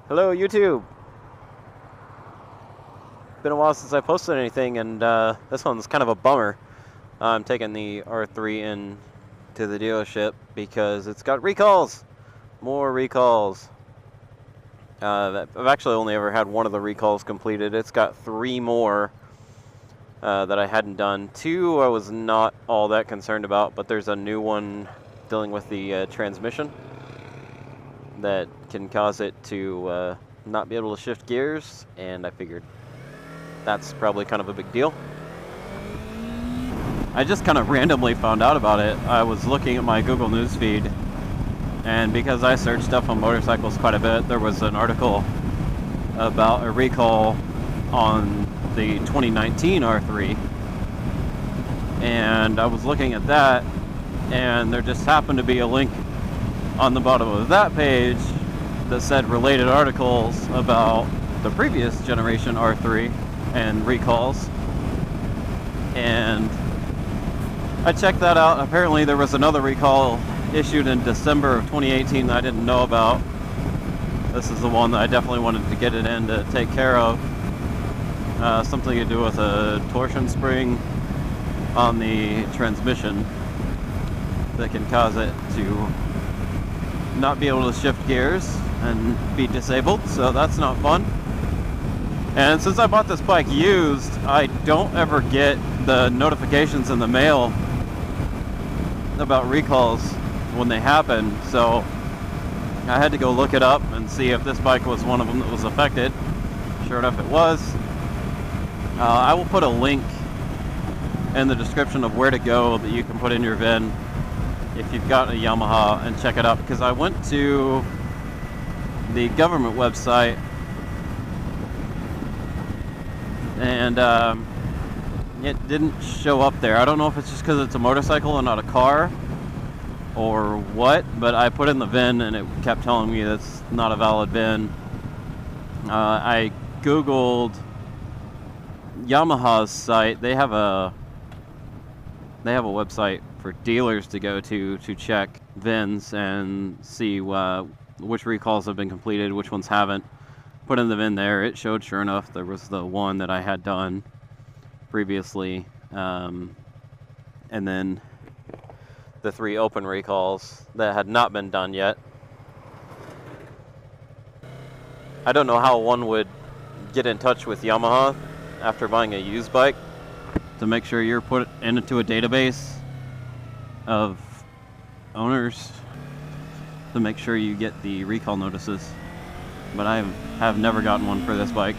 Hello, YouTube. Been a while since I posted anything, and this one's kind of a bummer. I'm taking the R3 in to the dealership because it's got recalls. More recalls. I've actually only ever had one of the recalls completed. It's got 3 more that I hadn't done. 2 I was not all that concerned about, but there's a new one dealing with the transmission that can cause it to not be able to shift gears, and I figured that's probably kind of a big deal. I just kind of randomly found out about it. I was looking at my Google News feed, and because I search stuff on motorcycles quite a bit, there was an article about a recall on the 2019 R3, and I was looking at that, and there just happened to be a link on the bottom of that page that said related articles about the previous generation R3 and recalls, and I checked that out. Apparently there was another recall issued in December of 2018 that I didn't know about. This is the one that I definitely wanted to get it in to take care of. Something to do with a torsion spring on the transmission that can cause it to not be able to shift gears and be disabled, so that's not fun. And since I bought this bike used, I don't ever get the notifications in the mail about recalls when they happen, so I had to go look it up and see if this bike was one of them that was affected. Sure enough, it was. I will put a link in the description of where to go that you can put in your VIN if you've got a Yamaha and check it out, because I went to the government website and it didn't show up there. I don't know if it's just because it's a motorcycle and not a car or what, but I put in the VIN and it kept telling me that's not a valid VIN. I googled Yamaha's site. They have a website for dealers to go to check VINs and see which recalls have been completed, which ones haven't. Put in the VIN there. It showed, sure enough, there was the one that I had done previously, and then the 3 open recalls that had not been done yet. I don't know how one would get in touch with Yamaha after buying a used bike to make sure you're put into a database of owners to make sure you get the recall notices, but I have never gotten one for this bike.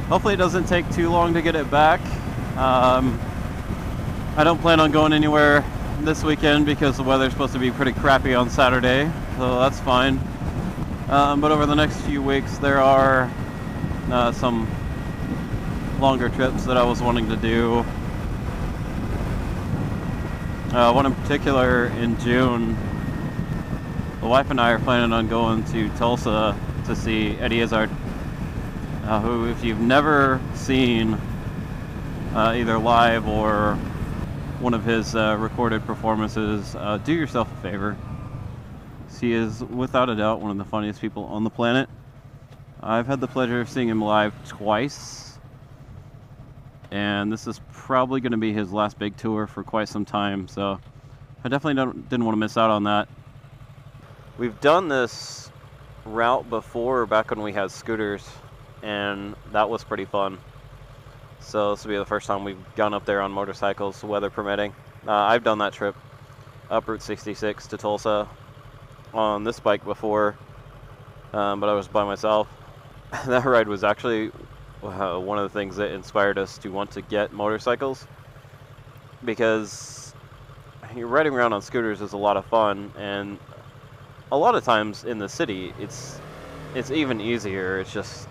Hopefully it doesn't take too long to get it back. I don't plan on going anywhere this weekend because the weather's supposed to be pretty crappy on Saturday, so that's fine. But over the next few weeks there are some longer trips that I was wanting to do. One in particular in June. The wife and I are planning on going to Tulsa to see Eddie Izzard, who, if you've never seen either live or one of his recorded performances, do yourself a favor. He is without a doubt one of the funniest people on the planet. I've had the pleasure of seeing him live twice, and this is probably going to be his last big tour for quite some time, so I definitely didn't want to miss out on that. We've done this route before back when we had scooters, and that was pretty fun. So this will be the first time we've gone up there on motorcycles, weather permitting. I've done that trip up Route 66 to Tulsa on this bike before, but I was by myself. That ride was actually one of the things that inspired us to want to get motorcycles, because riding around on scooters is a lot of fun, and a lot of times in the city it's even easier. It's just,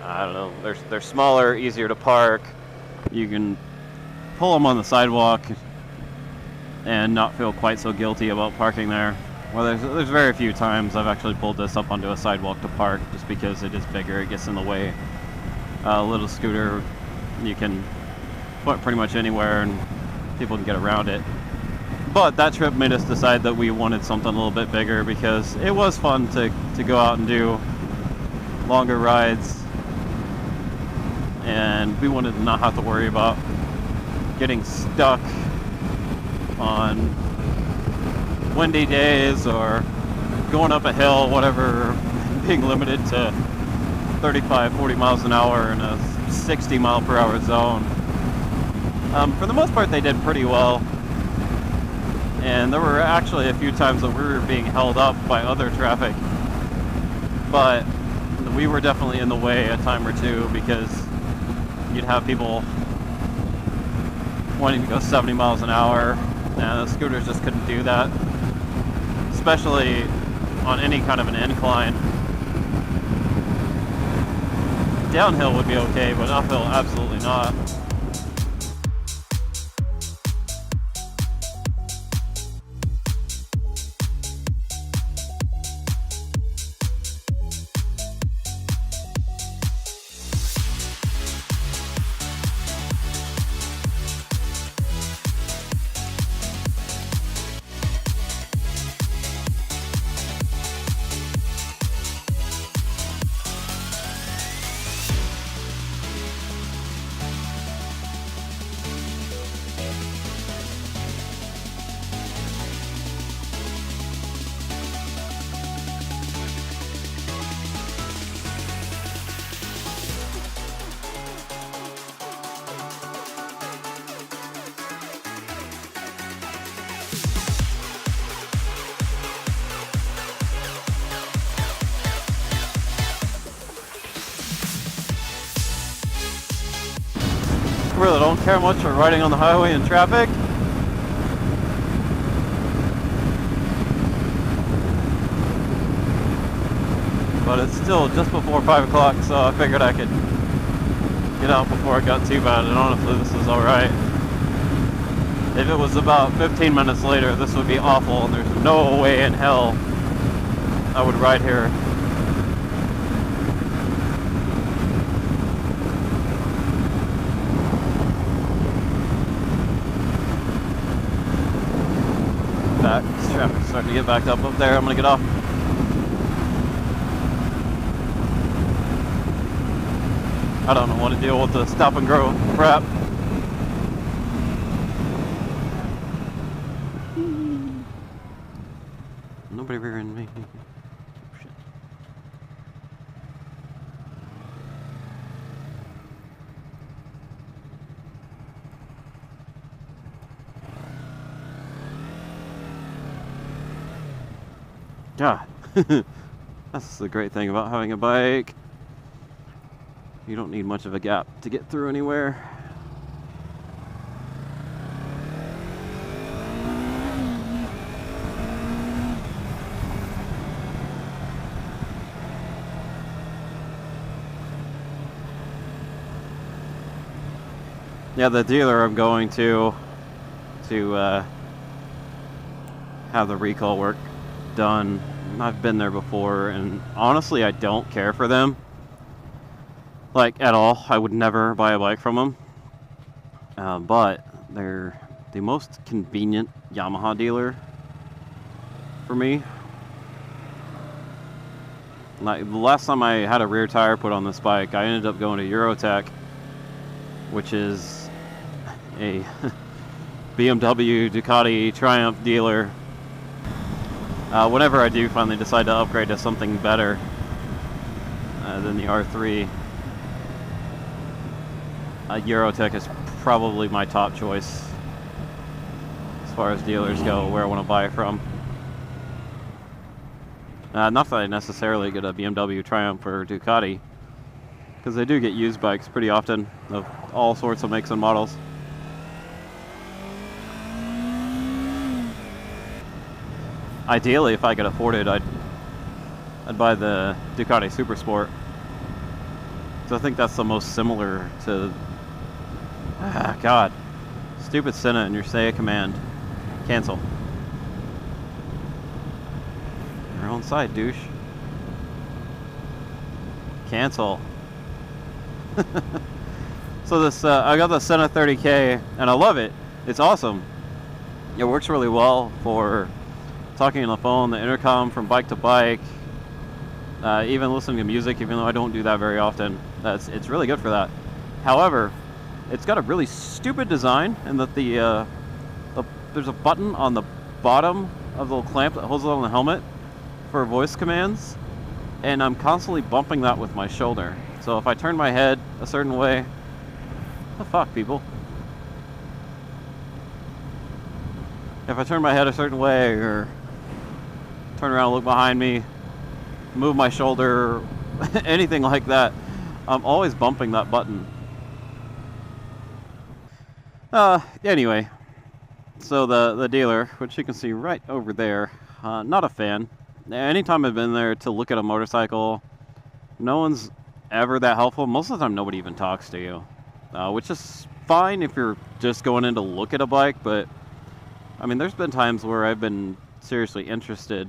I don't know, they're smaller, easier to park. You can pull them on the sidewalk and not feel quite so guilty about parking there. Well, there's very few times I've actually pulled this up onto a sidewalk to park, just because it is bigger, it gets in the way. A little scooter you can put pretty much anywhere and people can get around it. But that trip made us decide that we wanted something a little bit bigger, because it was fun to go out and do longer rides, and we wanted to not have to worry about getting stuck on windy days or going up a hill, whatever, being limited to 35, 40 miles an hour in a 60 mile per hour zone. For the most part, they did pretty well. And there were actually a few times that we were being held up by other traffic. But we were definitely in the way a time or two, because you'd have people wanting to go 70 miles an hour, and the scooters just couldn't do that. Especially on any kind of an incline. Downhill would be okay, but uphill, absolutely not. Really don't care much for riding on the highway in traffic. But it's still just before 5 o'clock, so I figured I could get out before it got too bad, and honestly this is alright. If it was about 15 minutes later, this would be awful, and there's no way in hell I would ride here. This traffic's starting to get backed up there. I'm gonna get off. I don't want to deal with the stop and go crap. Nobody rearing me. Shit. God, that's the great thing about having a bike. You don't need much of a gap to get through anywhere. Yeah, the dealer I'm going to have the recall work done. I've been there before, and honestly I don't care for them, like, at all. I would never buy a bike from them, but they're the most convenient Yamaha dealer for me. Like, the last time I had a rear tire put on this bike, I ended up going to Eurotech, which is a BMW, Ducati, Triumph dealer. Whenever I do finally decide to upgrade to something better than the R3, Eurotech is probably my top choice as far as dealers go, where I want to buy from. Not that I necessarily get a BMW, Triumph, or Ducati, because they do get used bikes pretty often of all sorts of makes and models. Ideally, if I could afford it, I'd buy the Ducati Super Sport. So I think that's the most similar to... God. Stupid Senna and your say command. Cancel. Your own side, douche. Cancel. So this, I got the Senna 30K, and I love it. It's awesome. It works really well for talking on the phone, the intercom from bike to bike, even listening to music, even though I don't do that very often. It's really good for that. However, it's got a really stupid design in that there's a button on the bottom of the little clamp that holds it on the helmet for voice commands, and I'm constantly bumping that with my shoulder. So if I turn my head a certain way, the fuck, people? If I turn my head a certain way, or turn around and look behind me, move my shoulder, anything like that, I'm always bumping that button. Anyway, so the dealer, which you can see right over there, not a fan. Anytime I've been there to look at a motorcycle, no one's ever that helpful. Most of the time, nobody even talks to you, which is fine if you're just going in to look at a bike, but I mean, there's been times where I've been seriously interested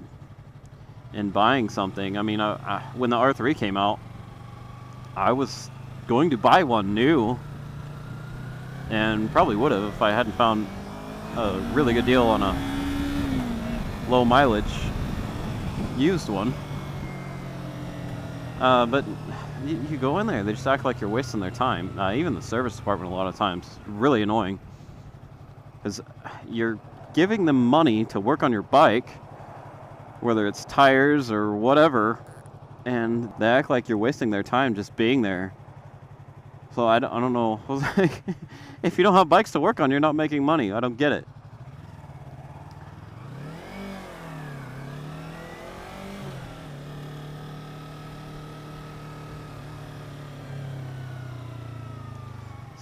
in buying something. I mean, when the R3 came out, I was going to buy one new, and probably would have if I hadn't found a really good deal on a low mileage used one. But you go in there, they just act like you're wasting their time. Even the service department a lot of times, really annoying, because you're giving them money to work on your bike, whether it's tires or whatever, and they act like you're wasting their time just being there. So I don't know. If you don't have bikes to work on, you're not making money. I don't get it.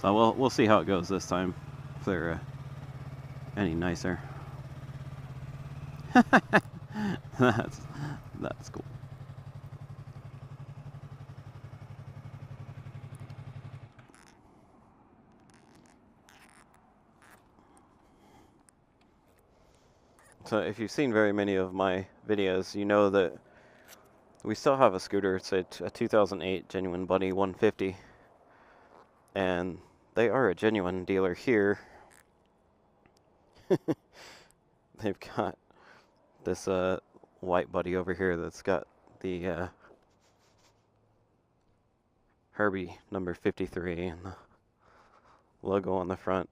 So we'll see how it goes this time, if they're any nicer. That's cool. So if you've seen very many of my videos, you know that we still have a scooter. It's a 2008 genuine Buddy 150, and they are a genuine dealer here. They've got this white Buddy over here that's got the Herbie number 53 and the logo on the front.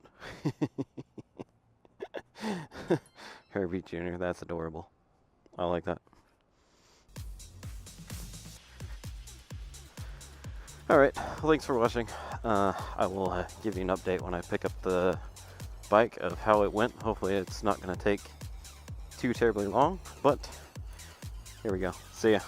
Herbie Jr., that's adorable. I like that. Alright, thanks for watching. I will give you an update when I pick up the bike of how it went. Hopefully it's not going to take too terribly long, but here we go. See ya.